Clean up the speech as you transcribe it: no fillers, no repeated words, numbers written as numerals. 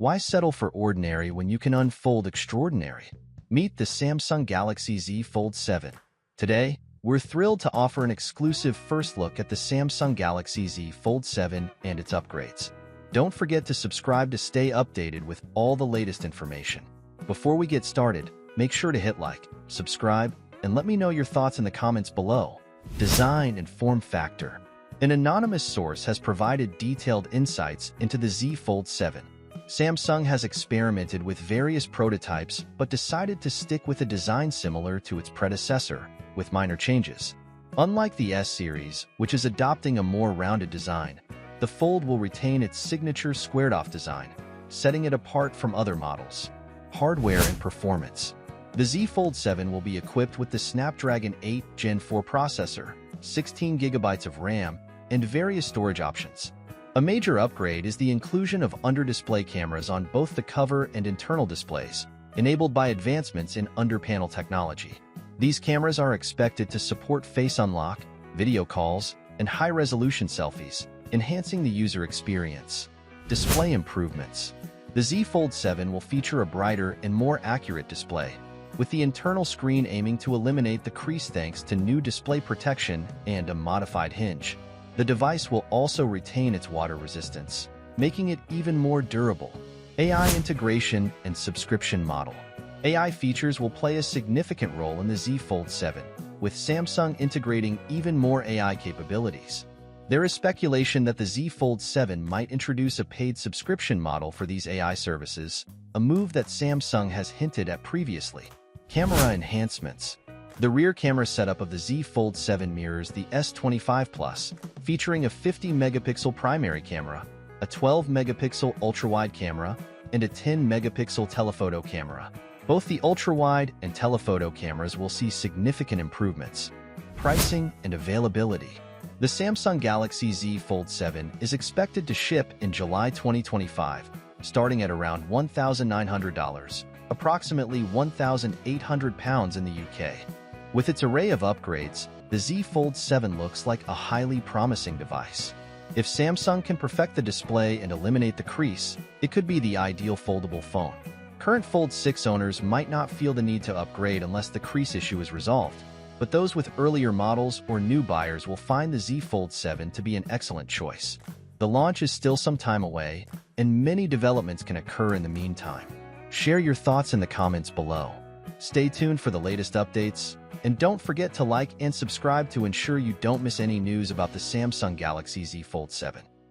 Why settle for ordinary when you can unfold extraordinary? Meet the Samsung Galaxy Z Fold 7. Today, we're thrilled to offer an exclusive first look at the Samsung Galaxy Z Fold 7 and its upgrades. Don't forget to subscribe to stay updated with all the latest information. Before we get started, make sure to hit like, subscribe, and let me know your thoughts in the comments below. Design and form factor. An anonymous source has provided detailed insights into the Z Fold 7. Samsung has experimented with various prototypes but decided to stick with a design similar to its predecessor, with minor changes. Unlike the S series, which is adopting a more rounded design, the Fold will retain its signature squared-off design, setting it apart from other models. Hardware and performance. The Z Fold 7 will be equipped with the Snapdragon 8 Gen 4 processor, 16 GB of RAM, and various storage options. A major upgrade is the inclusion of under-display cameras on both the cover and internal displays, enabled by advancements in under-panel technology. These cameras are expected to support face unlock, video calls, and high-resolution selfies, enhancing the user experience. Display improvements. The Z Fold 7 will feature a brighter and more accurate display, with the internal screen aiming to eliminate the crease thanks to new display protection and a modified hinge. The device will also retain its water resistance, making it even more durable. AI integration and subscription model. AI features will play a significant role in the Z Fold 7, with Samsung integrating even more AI capabilities. There is speculation that the Z Fold 7 might introduce a paid subscription model for these AI services, a move that Samsung has hinted at previously. Camera enhancements. The rear camera setup of the Z Fold 7 mirrors the S25 Plus, featuring a 50-megapixel primary camera, a 12-megapixel ultra-wide camera, and a 10-megapixel telephoto camera. Both the ultra-wide and telephoto cameras will see significant improvements. Pricing and availability. The Samsung Galaxy Z Fold 7 is expected to ship in July 2025, starting at around $1,900, approximately £1,800 in the UK. With its array of upgrades, the Z Fold 7 looks like a highly promising device. If Samsung can perfect the display and eliminate the crease, it could be the ideal foldable phone. Current Fold 6 owners might not feel the need to upgrade unless the crease issue is resolved, but those with earlier models or new buyers will find the Z Fold 7 to be an excellent choice. The launch is still some time away, and many developments can occur in the meantime. Share your thoughts in the comments below. Stay tuned for the latest updates, and don't forget to like and subscribe to ensure you don't miss any news about the Samsung Galaxy Z Fold 7.